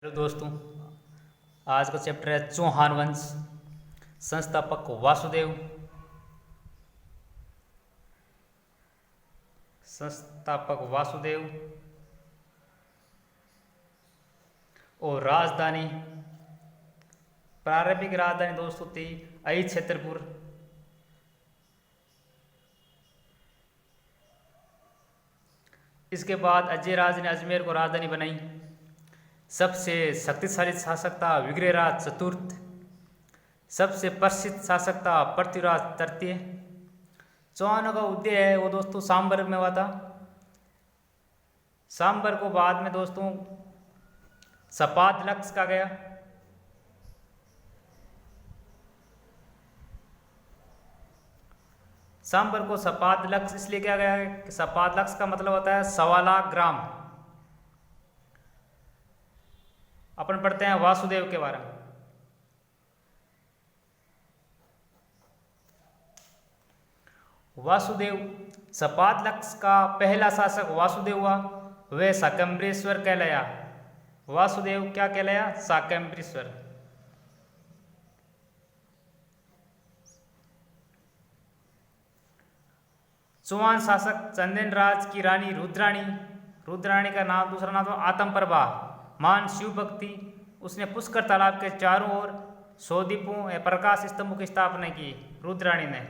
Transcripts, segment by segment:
Hello दोस्तों, आज का चैप्टर है चौहान वंश। संस्थापक वासुदेव। संस्थापक वासुदेव और राजधानी। प्रारंभिक राजधानी दोस्तों थी अहि छत्रपुर। इसके बाद अजय राज ने अजमेर को राजधानी बनाई। सबसे शक्तिशाली शासक था विग्रहराज चतुर्थ। सबसे प्रसिद्ध शासक था पृथ्वीराज तृतीय। चौहानों का उदय है वो दोस्तों सांबर में हुआ था। सांबर को बाद में दोस्तों सपाद लक्ष्य कहा गया। सांबर को सपाद लक्ष्य इसलिए कहा गया है कि सपाद लक्ष्य का मतलब होता है 1.25 ग्राम। अपन पढ़ते हैं वासुदेव के बारे में। वासुदेव सपाद लक्ष्य का पहला शासक वासुदेव हुआ। वह शाकंभरीश्वर कहलाया। वासुदेव क्या कहलाया? शाकंभरीश्वर। चौहान शासक चंदेन राज की रानी रुद्राणी। रुद्राणी का नाम दूसरा नाम था आतमप्रभा। मान शिव भक्ति। उसने पुष्कर तालाब के चारों ओर 100 दीपों प्रकाश स्तंभों की स्थापना की रुद्राणी ने।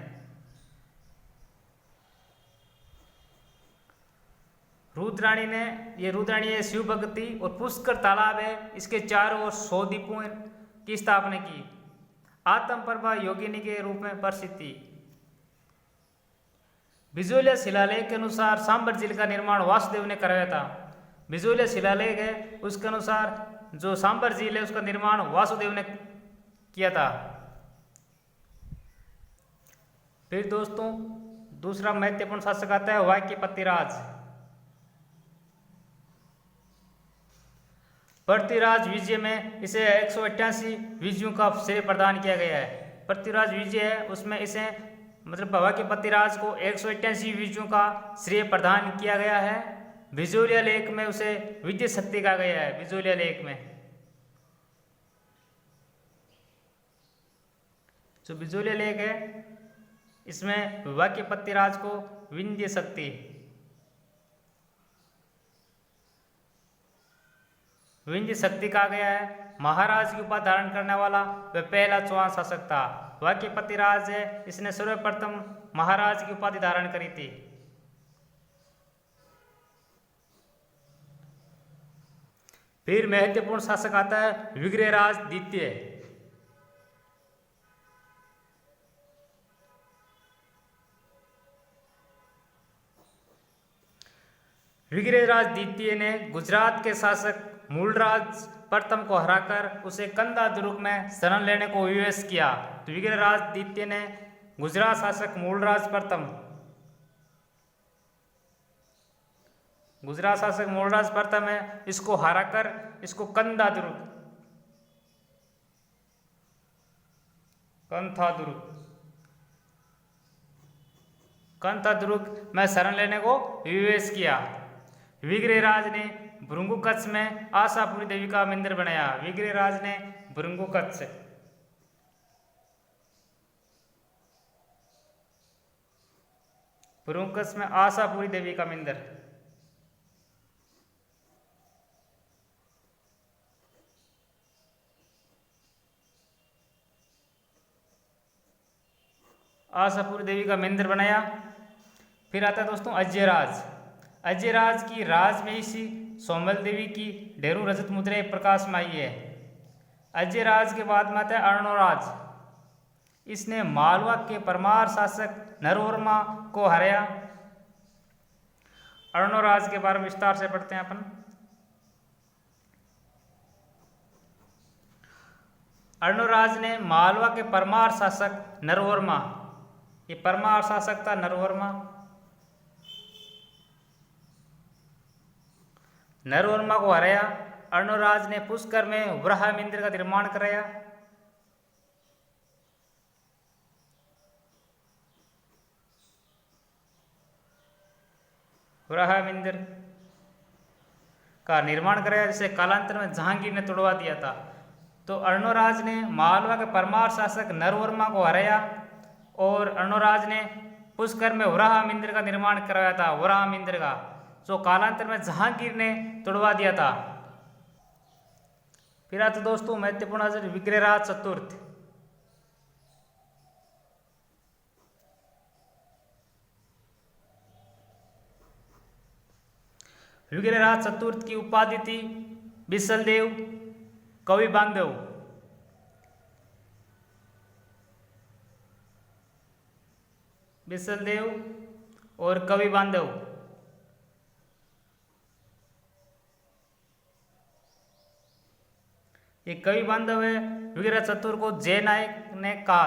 रुद्राणी है शिव भक्ति और पुष्कर तालाब है, इसके चारों ओर 100 दीपों की स्थापना की। आतमप्रभा योगिनी के रूप में प्रसिद्ध थी। बिजोलिया शिलालेख के अनुसार सांबर झील का निर्माण वासुदेव ने कराया था। बिजोलिया शिलालेख है उसके अनुसार जो सांबर झील है उसका निर्माण वासुदेव ने किया था। फिर दोस्तों दूसरा महत्वपूर्ण शासक आता है वाक्यपतिराज। पृथ्वीराज विजय में इसे 188 विजयों का श्रेय प्रदान किया गया है। पृथ्वीराज विजय है उसमें इसे मतलब वाक्यपतिराज को 188 विजयों का श्रेय प्रदान किया गया है। बिजोलिया लेख में उसे विजय शक्ति कहा गया है। बिजोलिया लेख में जो बिजोलिया लेख है इसमें वाक्यपतिराज को विंध्य शक्ति कहा गया है। महाराज की उपाधि धारण करने वाला वह पहला चौहान शासक था। वाक्यपतिराज है इसने सर्वप्रथम महाराज की उपाधि धारण करी थी। फिर महत्वपूर्ण शासक आता है विग्रहराज द्वितीय। विग्रहराज द्वितीय ने गुजरात के शासक मूलराज प्रथम को हराकर उसे कंदा दुर्ग में शरण लेने को विवश किया। तो विग्रहराज द्वितीय ने गुजरात शासक मूलराज प्रथम है इसको हराकर इसको कंथा दुर्ग में शरण लेने को विवश किया। विग्रहराज ने भृंगुकच्छ में आशापुरी देवी का मंदिर बनाया। विग्रहराज ने भृंगुकच्छ में आशापुरी देवी का मंदिर। आशापुरी देवी का मंदिर बनाया। फिर आता है दोस्तों अजयराज। अजयराज की राज में इसी सोमल देवी की ढेरों रजत मुद्राएं प्रकाश में आई है। अजयराज के बाद में आता है अर्णोराज। इसने मालवा के परमार शासक नरवर्मा को हराया। अर्णोराज के बारे में विस्तार से पढ़ते हैं अपन। अर्णोराज ने मालवा के परमार शासक नरवर्मा, ये परमार शासक था नरवर्मा को हराया। अर्णोराज ने पुष्कर में वराह मंदिर का निर्माण कराया। वराह मंदिर का निर्माण कराया, जिसे कालांतर में जहांगीर ने तोड़वा दिया था। तो अर्णोराज ने मालवा के परमार शासक नरवर्मा को हराया और अर्णोराज ने पुष्कर में वराह मंदिर का निर्माण करवाया था, वराह मंदिर का, जो कालांतर में जहांगीर ने तोड़वा दिया था। फिर आता दोस्तों महत्वपूर्ण हाजिर विग्रहराज चतुर्थ। विग्रहराज चतुर्थ की उपाधि थी बिसलदेव कवि बांधव। बिसलदेव और कवि बांधव। ये कवि बांधव है। विग्रह चतुर को जय नायक ने कहा,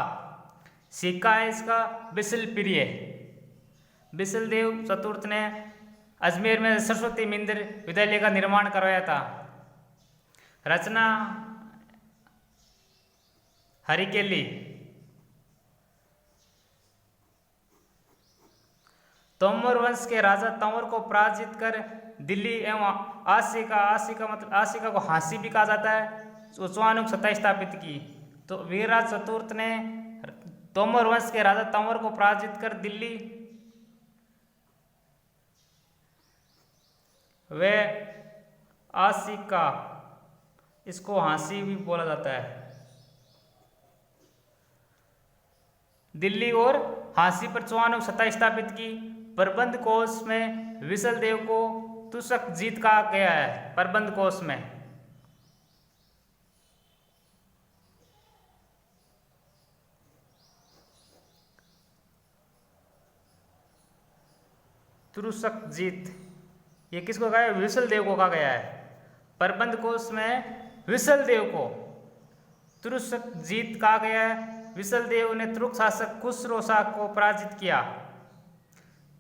सिक्का है इसका बिसल प्रिय। बिसलदेव चतुर्थ ने अजमेर में सरस्वती मंदिर विद्यालय का निर्माण करवाया था। रचना हरिकेली। तोमर वंश के राजा तंवर को पराजित कर दिल्ली एवं आसिका को हांसी भी कहा जाता है, चौहानों की सत्ता स्थापित की। तो वीरराज चतुर्थ ने तोमर वंश के राजा तंवर को पराजित कर दिल्ली व आसिका, इसको हांसी भी बोला जाता है, दिल्ली और हांसी पर चौहानों की सत्ता स्थापित की। प्रबंध कोश में विसल देव को तुषक जीत कहा गया है। प्रबंध कोश में तुरुषक जीत, ये किसको कहा है? विसल देव को कहा गया है। प्रबंध कोश में विसल देव को तुरुषक जीत कहा गया है। विसल देव ने तुर्क शासक खुसरो शाह को पराजित किया।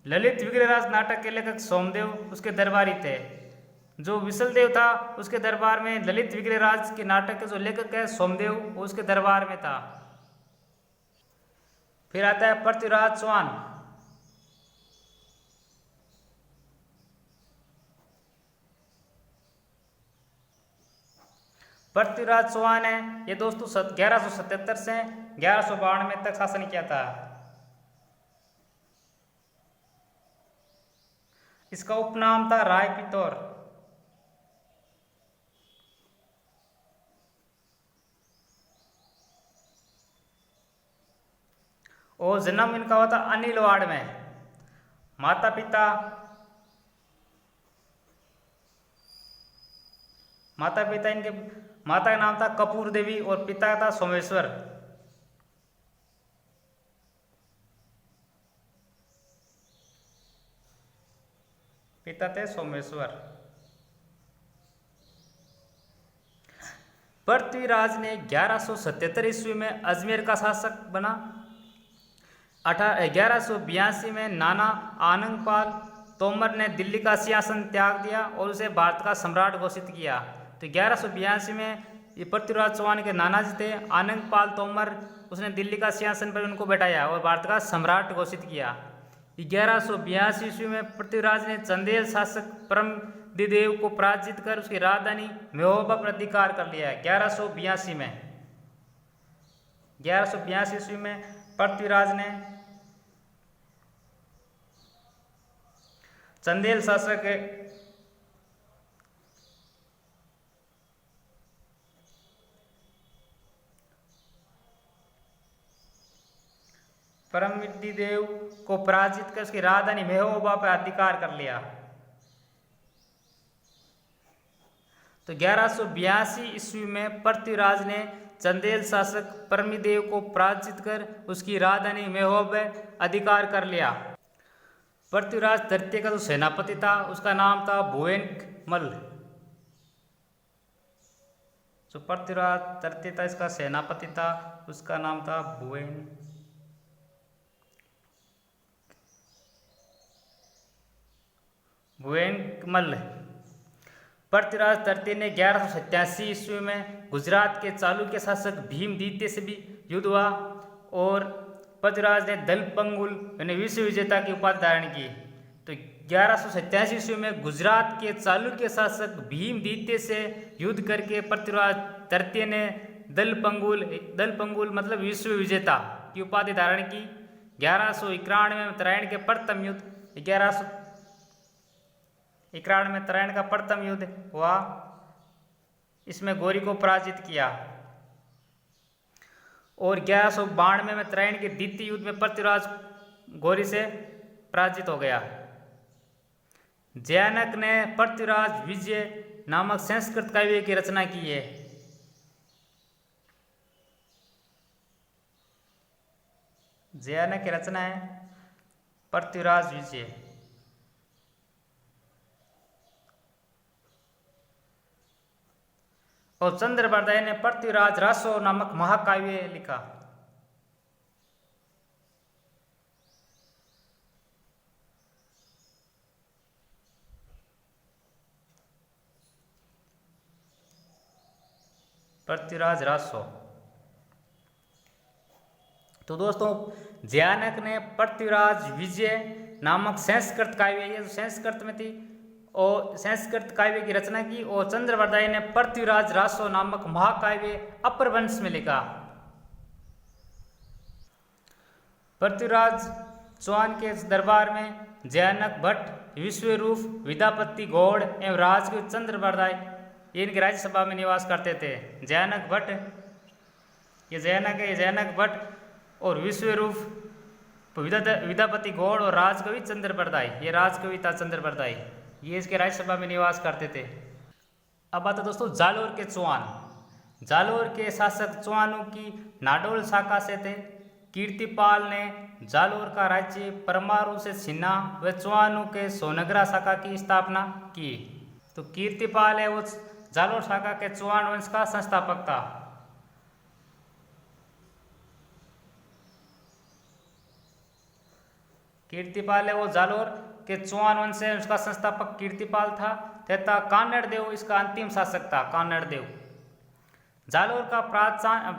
ललित विग्रहराज नाटक के लेखक सोमदेव उसके दरबारी थे। जो विसलदेव था उसके दरबार में ललित विग्रहराज के नाटक के जो लेखक है सोमदेव, वो उसके दरबार में था। फिर आता है पृथ्वीराज चौहान। पृथ्वीराज चौहान है ये दोस्तों 1177 से 1192 तक शासन किया था। इसका उपनाम था राय पितौर। और जन्म इनका हुआ था अनिलवाड़ में। माता पिता इनके माता का नाम था कपूर देवी और पिता का था सोमेश्वर। पिता थे सोमेश्वर। पृथ्वीराज ने 1177 ईस्वी में अजमेर का शासक बना। 1182 में नाना आनंदपाल तोमर ने दिल्ली का सिंहासन त्याग दिया और उसे भारत का सम्राट घोषित किया। तो 1182 में ये पृथ्वीराज चौहान के नाना जी थे आनंदपाल तोमर, उसने दिल्ली का सिंहासन पर उनको बैठाया और भारत का सम्राट घोषित किया। 1182 ईस्वी में पृथ्वीराज ने चंदेल शासक परमदिदेव को पराजित कर उसकी राजधानी महोबा पर अधिकार कर लिया है। 1182 में 1182 ईस्वी में पृथ्वीराज ने चंदेल शासक परमदिदेव को पराजित कर उसकी राजधानी महोबा पर अधिकार कर लिया। तो 1182 ईस्वी में पृथ्वीराज ने चंदेल शासक परमदेव को पराजित कर उसकी राजधानी महोबा पर अधिकार कर लिया। पृथ्वीराज तृतीय का जो सेनापति था उसका नाम था भुवनकमल। जो पृथ्वीराज तृतीय था इसका सेनापति था उसका नाम था भुवनकमल। पृथ्वीराज तृतीय ने 1187 ईस्वी में गुजरात के चालुक्य शासक भीम द्वितीय से भी युद्ध हुआ और पृथ्वीराज ने दलपंगुल यानी विश्व विजेता की उपाधि धारण की। तो 1187 ईस्वी में गुजरात के चालुक्य शासक भीमदित्य से युद्ध करके पृथ्वीराज तृतीय ने दलपंगुल मतलब विश्व विजेता की उपाधि धारण की। 1191 में उत्तरायण के प्रथम युद्ध 1191 में उत्तरायण का प्रथम युद्ध हुआ, इसमें गौरी को पराजित किया। और 1192 में उत्तरायण के द्वितीय युद्ध में पृथ्वीराज गौरी से पराजित हो गया। जयानक ने पृथ्वीराज विजय नामक संस्कृत काव्य की रचना की है। जयानक की रचना है पृथ्वीराज विजय। और चंद्रबरदाई ने पृथ्वीराज रासो नामक महाकाव्य लिखा। पृथ्वीराज रासो। तो दोस्तों जयानक ने पृथ्वीराज विजय नामक संस्कृत काव्य, ये संस्कृत में थी, और संस्कृत काव्य की रचना की। और चंद्रबरदाई ने पृथ्वीराज रासो नामक महाकाव्य अपभ्रंश में लिखा। पृथ्वीराज चौहान के दरबार में जयानक भट्ट, विश्वरूप, विद्यापति गौड़ एवं राजकीय चंद्रबरदाई ये इनकी राज्यसभा में निवास करते थे। जयानक भट्ट, ये जयानक है, ये जयानक भट्ट और विश्वरूप, विद्यापति गौड़ और राजकवि चंद्रबरदाई, ये राजकवि था चंद्रबरदाई, ये इसके राज्यसभा में निवास करते थे। अब आता दोस्तों जालोर के चौहान। जालोर के शासक चौहानों की नाडोल शाखा से थे। कीर्तिपाल ने जालोर का राज्य परमाणु से छीना व चौहानों के सोनगरा शाखा की स्थापना की। तो कीर्तिपाल है वो जालोर शाखा के चौहान वंश का संस्थापक था। कीर्तिपाल है वो जालोर के चौहान वंश है, उसका संस्थापक कीर्तिपाल था तथा कान्नड़ देव इसका अंतिम शासक था। कान्नड़ देव। जालोर का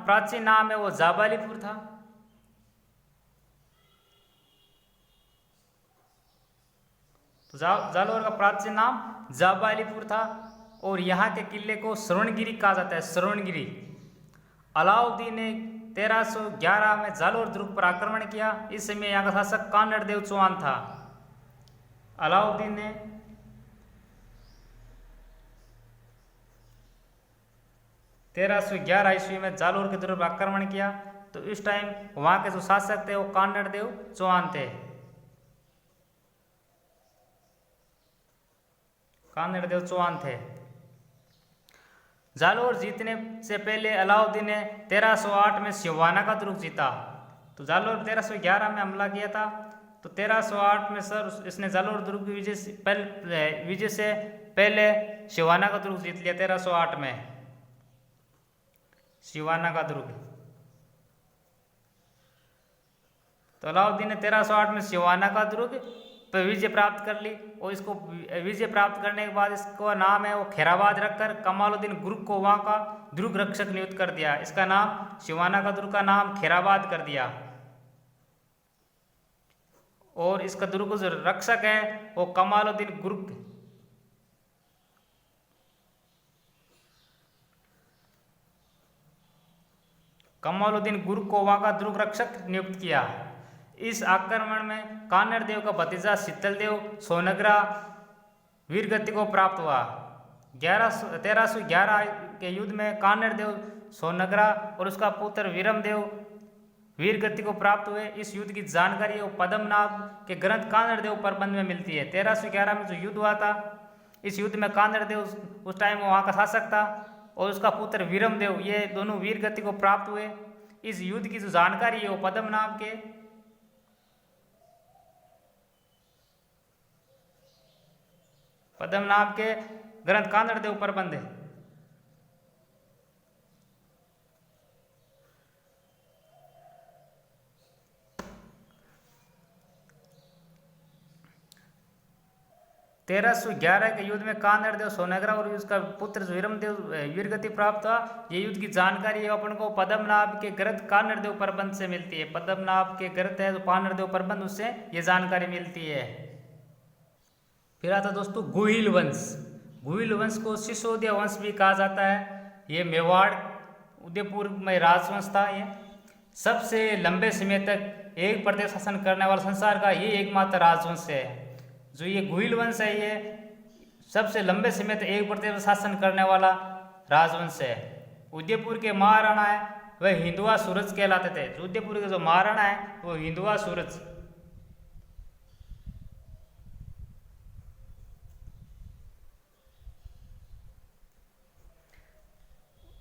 प्राचीन नाम है वो जाबालीपुर था। तो जालोर का प्राचीन नाम जाबालीपुर था और यहाँ के किले को श्रवणगिरी कहा जाता है। श्रवणगिरी। अलाउद्दीन ने 1311 में जालोर दुर्ग पर आक्रमण किया। इस समय यहाँ का शासक कान्नड़ देव चौहान था। अलाउद्दीन ने 1311 ईस्वी में जालोर के दुर्ग पर आक्रमण किया। तो इस टाइम वहाँ के जो शासक थे वो कान्नड़ देव चौहान थे। कान्नड़ देव चौहान थे। जालोर जीतने से पहले अलाउद्दीन ने 1308 में सिवाना का दुर्ग जीता। तो जालोर 1311 में हमला किया था। तो 1308 में सर इसने जालोर दुर्ग की विजय से पहले सिवाना का दुर्ग जीत लिया। 1308 में सिवाना का दुर्ग। तो अलाउद्दीन ने 1308 में सिवाना का दुर्ग पर विजय प्राप्त कर ली और इसको विजय प्राप्त करने के बाद इसका नाम है वो खैराबाद रखकर कमालुद्दीन गुर्ग को वहाँ का दुर्ग रक्षक नियुक्त कर दिया। इसका नाम सिवाना का दुर्ग का नाम खैराबाद कर दिया। और इसका दुर्ग जो रक्षक है वो कमालुद्दीन गुर्ग। कमालुद्दीन गुर्ग को वहाँ का दुर्ग रक्षक नियुक्त किया। इस आक्रमण में कान्नड़ देव का भतीजा शीतल देव सोनगरा वीरगति को प्राप्त हुआ। 1311 के युद्ध में कान्नड़ देव सोनगरा और उसका पुत्र वीरम देव वीरगति को प्राप्त हुए। इस युद्ध की जानकारी पद्मनाभ के ग्रंथ कान्नड़ देव प्रबंध में मिलती है। 1311 में जो युद्ध हुआ था, इस युद्ध में कान्नड़ देव उस टाइम वहाँ का शासक था और उसका पुत्र वीरम देव, ये दोनों वीरगति को प्राप्त हुए। इस युद्ध की जो जानकारी है वो पद्मनाभ के ग्रंथ कान्नड़ देव प्रबंध है। तेरह सौ 11 के युद्ध में कान्नड़ देव सोनगरा और उसका पुत्र वीरम देव वीरगति प्राप्त हुआ। ये युद्ध की जानकारी है अपन को पद्मनाभ के ग्रंथ कान्नड़ देव प्रबंध से मिलती है। पद्मनाभ के ग्रंथ है तो कान्नड़ देव प्रबंध, उससे ये जानकारी मिलती है। फिर आता है दोस्तों गुहिल वंश। गुहिल वंश को सिसोदिया वंश भी कहा जाता है। ये मेवाड़ उदयपुर में राजवंश था। ये सबसे लंबे समय तक एक प्रदेश शासन करने वाला संसार का ये एकमात्र राजवंश है। जो ये गुहिल वंश है ये सबसे लंबे समय तक एक प्रदेश शासन करने वाला राजवंश है। उदयपुर के महाराणा है वह हिंदुआ सूरज कहलाते थे। उदयपुर के जो महाराणा है वो हिंदुआ सूरज।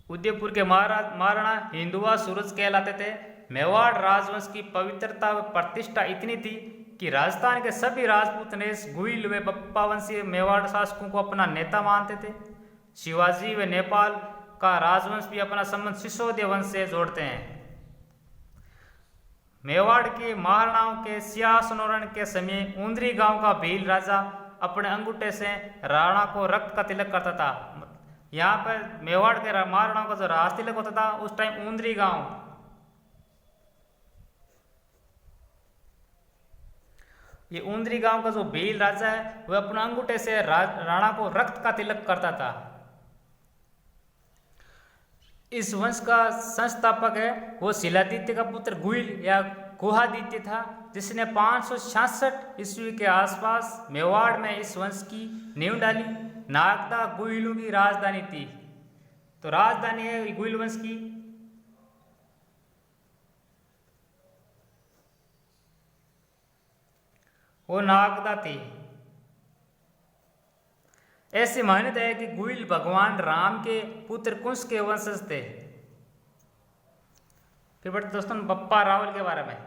उदयपुर के महाराणा हिंदुआ सूरज कहलाते थे। मेवाड़ राजवंश की पवित्रता व प्रतिष्ठा इतनी थी कि राजस्थान के सभी राजपूत ने गुहिल व बप्पा वंशीय मेवाड़ शासकों को अपना नेता मानते थे। शिवाजी व नेपाल का राजवंश भी अपना संबंध सिसोदिया वंश से जोड़ते हैं। मेवाड़ के महाराणाओं के सिंहासनोहरण के समय ऊंदरी गांव का भील राजा अपने अंगूठे से राणा को रक्त का तिलक करता था। यहाँ पर मेवाड़ के महाराणाओं का जो राज तिलक होता था उस टाइम ऊंदरी गांव, ये ऊंदरी गांव का जो भील राजा है वह अपने अंगूठे से राणा को रक्त का तिलक करता था। इस वंश का संस्थापक है वो शिलादित्य का पुत्र गुहिल या गुहादित्य था, जिसने 566 ईस्वी के आसपास मेवाड़ में इस वंश की नींव डाली। नागदा गुहिलों की राजधानी थी। तो राजधानी है गुहिल वंश की वो नागदा थी। ऐसी मान्यता है कि गुहिल भगवान राम के पुत्र कुश के वंशज थे। फिर बढ़ते दोस्तों बप्पा रावल के बारे में।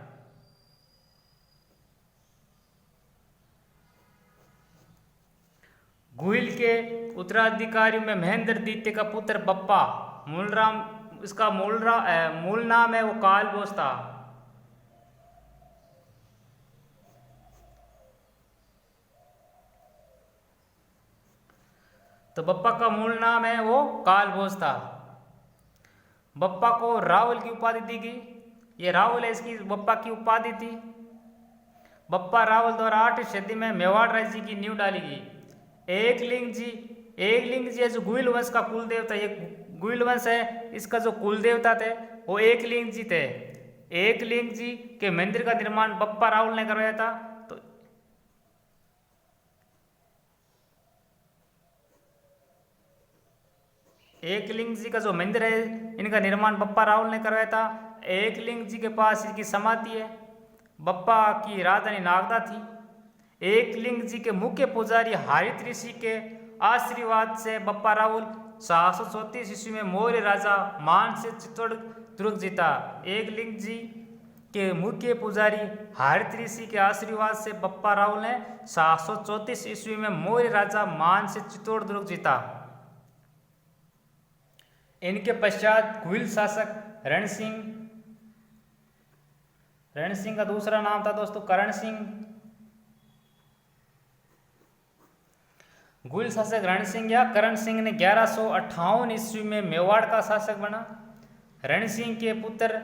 गुहिल के उत्तराधिकारियों में महेंद्र द्वितीय का पुत्र बप्पा इसका मूल नाम है वो कालभोज था। तो बप्पा का मूल नाम है वो कालभोज था। बप्पा को रावल की उपाधि दी गई। ये रावल है इसकी बप्पा की उपाधि थी। बप्पा रावल द्वारा 8वीं सदी में मेवाड़ राज्य की नींव डाली गई। एकलिंग जी है जो गुहिल वंश का कुल देवता। ये गुहिल वंश है इसका जो कुल देवता थे वो एकलिंग जी थे। एकलिंग जी के मंदिर का निर्माण बप्पा रावल ने करवाया था। तो एकलिंग जी का जो मंदिर है इनका निर्माण बप्पा रावल ने करवाया था। एकलिंग जी के पास इनकी समाधि है। बप्पा की राजधानी नागदा थी। एकलिंग जी के मुख्य पुजारी हरित ऋषि के आशीर्वाद से बप्पा रावल 734 ईस्वी में मौर्य राजा मान से चित्तौड़ दुर्ग जीता। एकलिंग जी के मुख्य पुजारी हरित ऋषि के आशीर्वाद से बप्पा रावल ने 734 ईस्वी में मौर्य राजा मान से चित्तौड़ दुर्ग जीता। इनके पश्चात गुहिल शासक रण सिंह का दूसरा नाम था दोस्तों करण सिंह। गुहिल शासक रण सिंह या करण सिंह ने 1158 ईस्वी में मेवाड़ का शासक बना। रण सिंह के पुत्र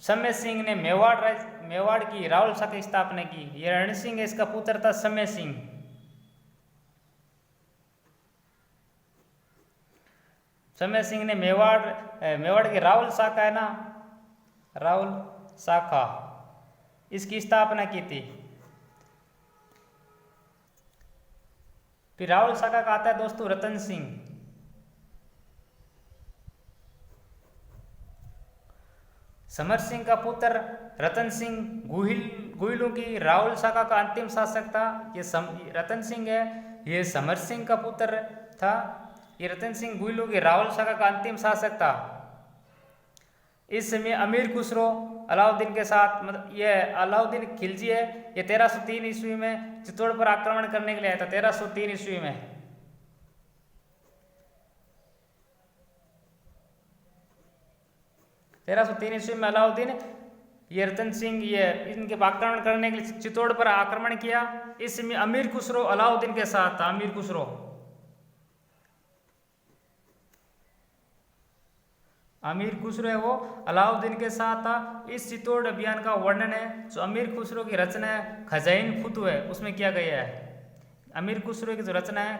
समय सिंह ने मेवाड़ की रावल शाखा की स्थापना की। यह रण सिंह इसका पुत्र था समय सिंह। समय सिंह ने मेवाड़ की रावल शाखा है ना, रावल शाखा, इसकी स्थापना की थी। फिर रावल शाखा का आता है दोस्तों रतन सिंह। समर सिंह का पुत्र रतन सिंह गुहिलों की रावल शाखा का अंतिम शासक था। ये रतन सिंह है, ये समर सिंह का पुत्र था। ये रतन सिंह गुहिलों की रावल शाखा का अंतिम शासक था। इस समय अमीर खुसरो अलाउद्दीन के साथ यह अलाउद्दीन खिलजी है, ये 1303 ईस्वी में चित्तौड़ पर आक्रमण करने के लिए आया था। 1303 ईस्वी में 1303 ईस्वी में अलाउद्दीन ये रतन सिंह ये इनके आक्रमण करने के लिए चित्तौड़ पर आक्रमण किया। इस समय अमीर खुसरो अलाउद्दीन के साथ था। अमीर खुसरो है वो अलाउद्दीन के साथ था। इस चित्तौड़ अभियान का वर्णन है जो अमीर खुसरो की रचना है खजाइन फुतु है उसमें किया गया है। अमीर खुसरो की जो रचना है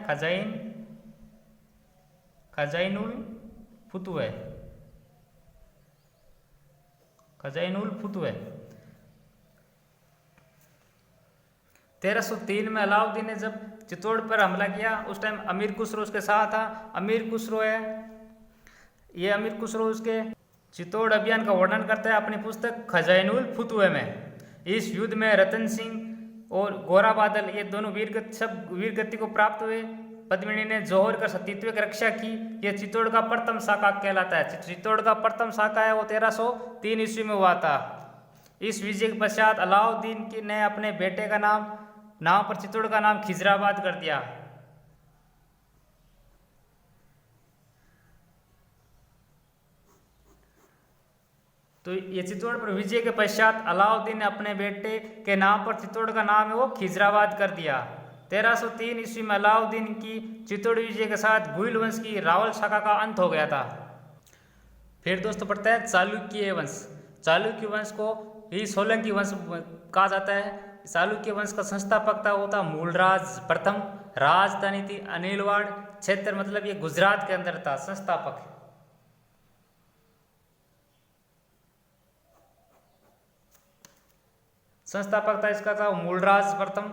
खजाइनुल फुतुह, खजाइनुल फुतुह। 1303 में अलाउद्दीन ने जब चित्तौड़ पर हमला किया उस टाइम अमीर खुसरो उसके साथ था। अमीर खुसरो है ये, अमीर खुसरो उसके चित्तौड़ अभियान का वर्णन करता है अपनी पुस्तक खजाइनुल फुतुह में। इस युद्ध में रतन सिंह और गोरा बादल ये दोनों वीर गति को प्राप्त हुए। पद्मिनी ने जौहर का सतीत्व की रक्षा की। यह चित्तौड़ का प्रथम शाखा कहलाता है। चित्तौड़ का प्रथम शाखा है वो 1303 ईस्वी में हुआ था। इस विजय के पश्चात अलाउद्दीन ने अपने बेटे का नाम पर चित्तौड़ का नाम खिजराबाद कर दिया। तो ये चित्तौड़ पर विजय के पश्चात अलाउद्दीन ने अपने बेटे के नाम पर चित्तौड़ का नाम है वो खिजराबाद कर दिया। 1303 ईस्वी में अलाउद्दीन की चित्तौड़ विजय के साथ गुइल वंश की रावल शाखा का अंत हो गया था। फिर दोस्तों पढ़ता है चालुक्य वंश। चालुक्य वंश को ही सोलंकी वंश कहा जाता है। चालुक्य वंश का संस्थापक था वो था मूलराज प्रथम। राजधानी थी अनिलवाड़। क्षेत्र मतलब ये गुजरात के अंदर था। संस्थापक था इसका था मूलराज प्रथम।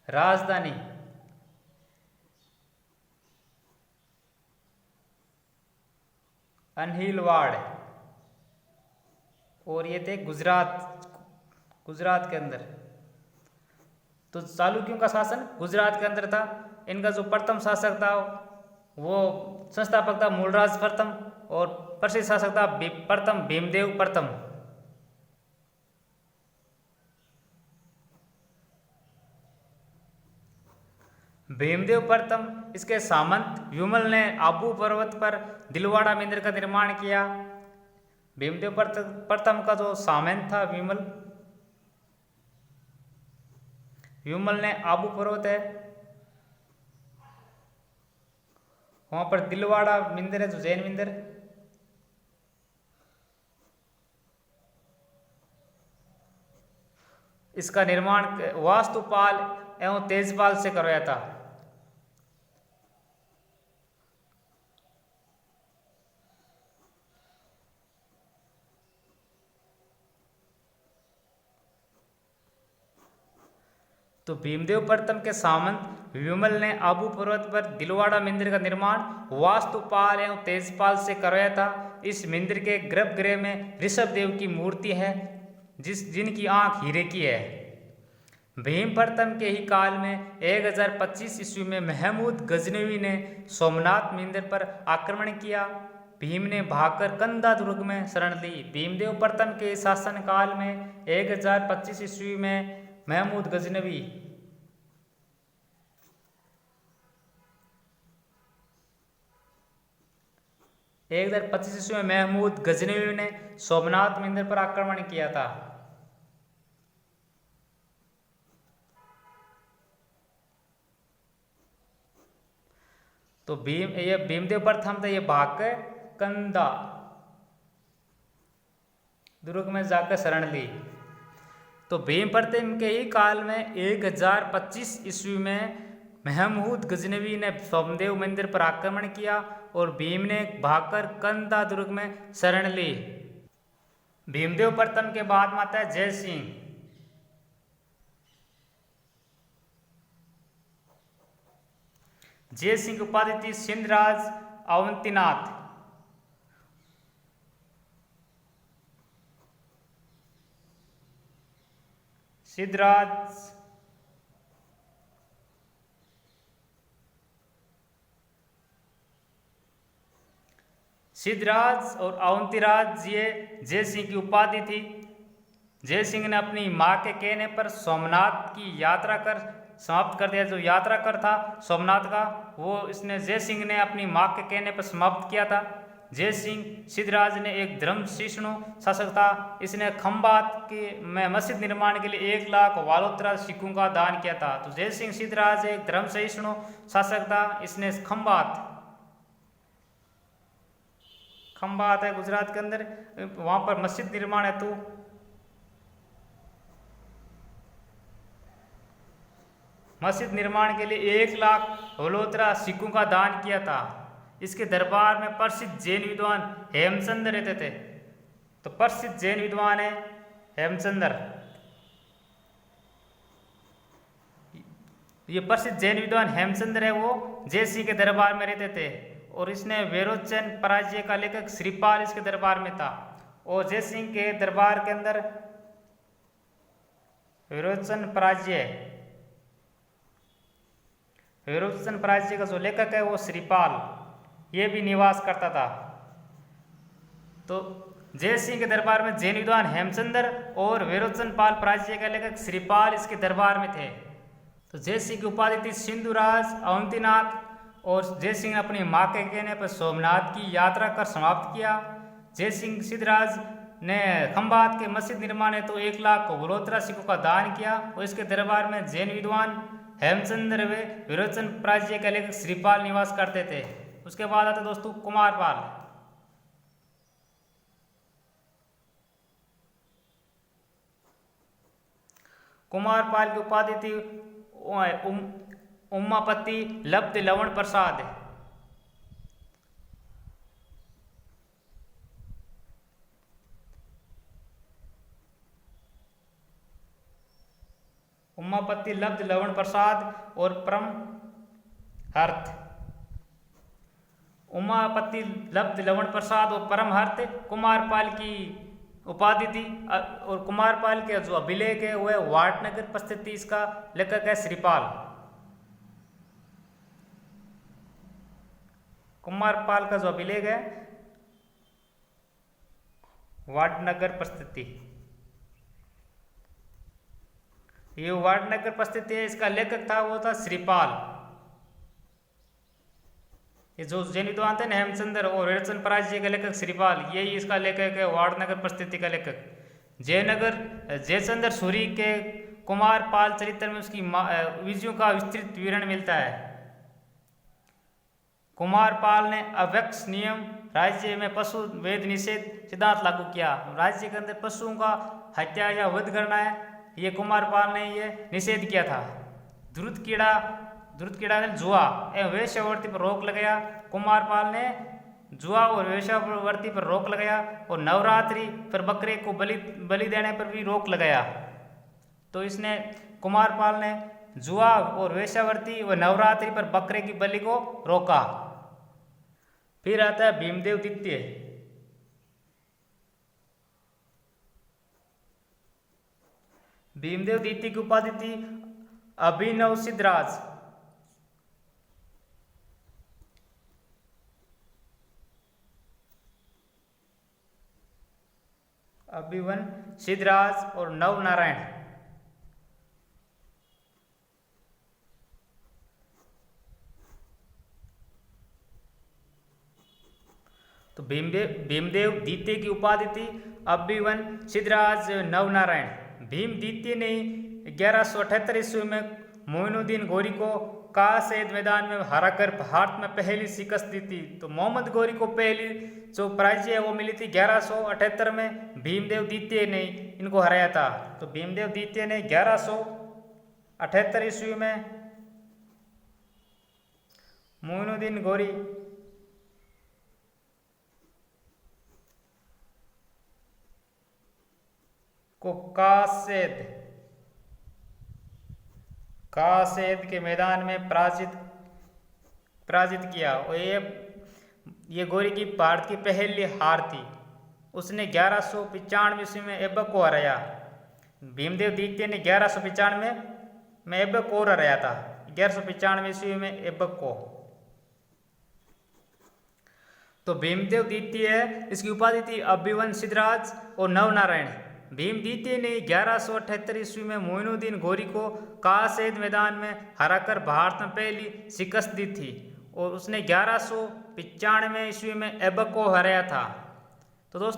राजधानी अनहिलवाड़ और ये थे गुजरात के अंदर। तो चालुक्यों का शासन गुजरात के अंदर था। इनका जो प्रथम शासक था वो संस्थापक था मूलराज प्रथम और प्रसिद्ध शासक था प्रथम भीमदेव प्रथम। भीमदेव प्रथम इसके सामंत विमल ने आबू पर्वत पर दिलवाड़ा मंदिर का निर्माण किया। भीमदेव प्रथम का जो सामंत था विमल ने आबू पर्वत है वहां पर दिलवाड़ा मंदिर है जो जैन मंदिर। इसका निर्माण वास्तुपाल एवं तेजपाल से करवाया था। तो भीमदेव प्रथम के सामंत विमल ने आबू पर्वत पर दिलवाड़ा मंदिर का निर्माण वास्तुपाल एवं तेजपाल से करवाया था। इस मंदिर के गर्भगृह में ऋषभ देव की मूर्ति है जिनकी आंख हीरे की है। भीम प्रथम के ही काल में 1025 ईस्वी में महमूद गजनवी ने सोमनाथ मंदिर पर आक्रमण किया। भीम ने भागकर कंदा दुर्ग में शरण ली। भीमदेव प्रथम के शासन काल में 1025 ईस्वी में महमूद गजनवी ईस्वी में महमूद गजनवी ने सोमनाथ मंदिर पर आक्रमण किया था। तो भीमदेव प्रथम था ये भागकर कंदा दुर्ग में जाकर शरण ली। तो भीम प्रथम के ही काल में 1025 ईस्वी में महमूद गजनवी ने सोमदेव मंदिर पर आक्रमण किया और भीम ने भागकर कंदा दुर्ग में शरण ली। भीमदेव प्रथम के बाद में आता है जय सिंह। जय सिंह की उपाधि थी सिंधराज अवंतीनाथ। सिद्धराज और अवंतीराज ये जय सिंह की उपाधि थी। जय सिंह ने अपनी मां के कहने पर सोमनाथ की यात्रा कर समाप्त कर दिया। जो यात्रा कर था सोमनाथ का वो जय सिंह ने अपनी मां के कहने पर समाप्त किया था। जय सिंह सिद्धराज ने एक धर्म सहिष्णु शासक था। इसने खंभात में मस्जिद निर्माण के लिए 1 लाख वालोत्रा सिक्कों का दान किया था। तो जय सिंह सिद्धराज एक धर्म सहिष्णु शासक था। इसने खंबा आता है गुजरात के अंदर, वहाँ पर मस्जिद निर्माण हेतु मस्जिद निर्माण के लिए 1 लाख होलोत्रा सिक्कों का दान किया था। इसके दरबार में प्रसिद्ध जैन विद्वान हेमचंद्र रहते थे। तो प्रसिद्ध जैन विद्वान है हेमचंद्र। ये प्रसिद्ध जैन विद्वान हेमचंद्र है, वो जय सिंह के दरबार में रहते थे। और इसने विरोचन पराजय का लेखक श्रीपाल इसके दरबार में था। और जय सिंह के दरबार के अंदर विरोचन पराजय का जो लेखक है वो श्रीपाल, ये भी निवास करता था। तो जय सिंह के दरबार में जैन विद्वान हेमचंद्र और विरोचन पाल पराजय का लेखक श्रीपाल इसके दरबार में थे। तो जय सिंह की उपाधि थी सिंधुराज अवंतीनाथ। और जय सिंह ने अपनी मां के कहने पर सोमनाथ की यात्रा कर समाप्त किया। जय सिंह सिद्धराज ने खंभात के मस्जिद निर्माण हेतु 1 लाख होलोत्रा सिक्कों का दान किया। और इसके दरबार में जैन विद्वान हेमचंद्र व विरोचन पराजय के लेखक श्रीपाल निवास करते थे। उसके बाद आते दोस्तों कुमारपाल। कुमारपाल की उपाधि थी उमापति लब्ध लवण प्रसाद। उमापति लब्ध लवण प्रसाद और परम हर्थ। उमापति लब्ध लवण प्रसाद और परम हर्थ कुमारपाल की उपाधि थी। और कुमारपाल के जो अभिलेख है वह वाटनगर पर स्थित थी। इसका लेखक है श्रीपाल। कुमारपाल का जो अभिलेख है वाटनगर पर स्थित थी। ये वाटनगर पर स्थित है। इसका लेखक था वो था श्रीपाल। ये जो जैन विद्वान थे ना हेमचंद्र और विरोचन पराजय का लेखक श्रीपाल, यही इसका लेखक है वाटनगर परिस्थिति का लेखक। जयचंद्र सूरी के कुमारपाल चरित्र में उसकी विजयों का विस्तृत विवरण मिलता है। कुमारपाल ने अव्यक्त नियम राज्य में पशु वेद निषेध सिद्धांत लागू किया। राज्य के अंदर पशुओं का हत्या या वध करना है, ये कुमारपाल ने ये निषेध किया था। द्रुत कीड़ा ने जुआ एवं वेश्यावृत्ति पर रोक लगाया। कुमारपाल ने जुआ और वेश्यावृत्ति पर रोक लगाया। और नवरात्रि पर बकरे को बलि देने पर भी रोक लगाया। तो इसने कुमारपाल ने जुआ और वेश्यावृत्ति व नवरात्रि पर बकरे की बलि को रोका। फिर आता है भीमदेव द्वितीय। भीमदेव द्वितीय की उपाधि थी अभिनव सिद्धराज। अभिवन सिद्धराज और नव नारायण। तो भीमदेव द्वितीय की उपाधि थी अभिवन सिद्धराज नव नारायण। भीम द्वितीय ने 1178 ईस्वी में मोइनुद्दीन गोरी को कासैद मैदान में हराकर भारत में पहली शिकस्त दी थी। तो मोहम्मद गोरी को पहली जो पराजय है वो मिली थी 1178 में। भीमदेव द्वितीय ने इनको हराया था। तो भीमदेव द्वितीय ने 1178 ईस्वी में मोइनुद्दीन गोरी को कासैद के मैदान में पराजित किया। और ये गोरी की भारत की पहली हार थी। उसने 1195 ईस्वी में ऐबक को हराया। भीमदेव द्वितीय ने 1195 में ऐबक को हराया था। 1195 ईस्वी में ऐबक को। तो भीमदेव द्वितीय इसकी उपाधि थी अभिवन सिद्धराज और नव नारायण। भीम द्वितीय ने 1178 ईस्वी में मोइनुद्दीन गोरी को कासैद मैदान में हराकर भारत में पहली शिकस्त दी थी। और उसने 1195 ईस्वी में ऐबक को हराया था। तो दोस्तों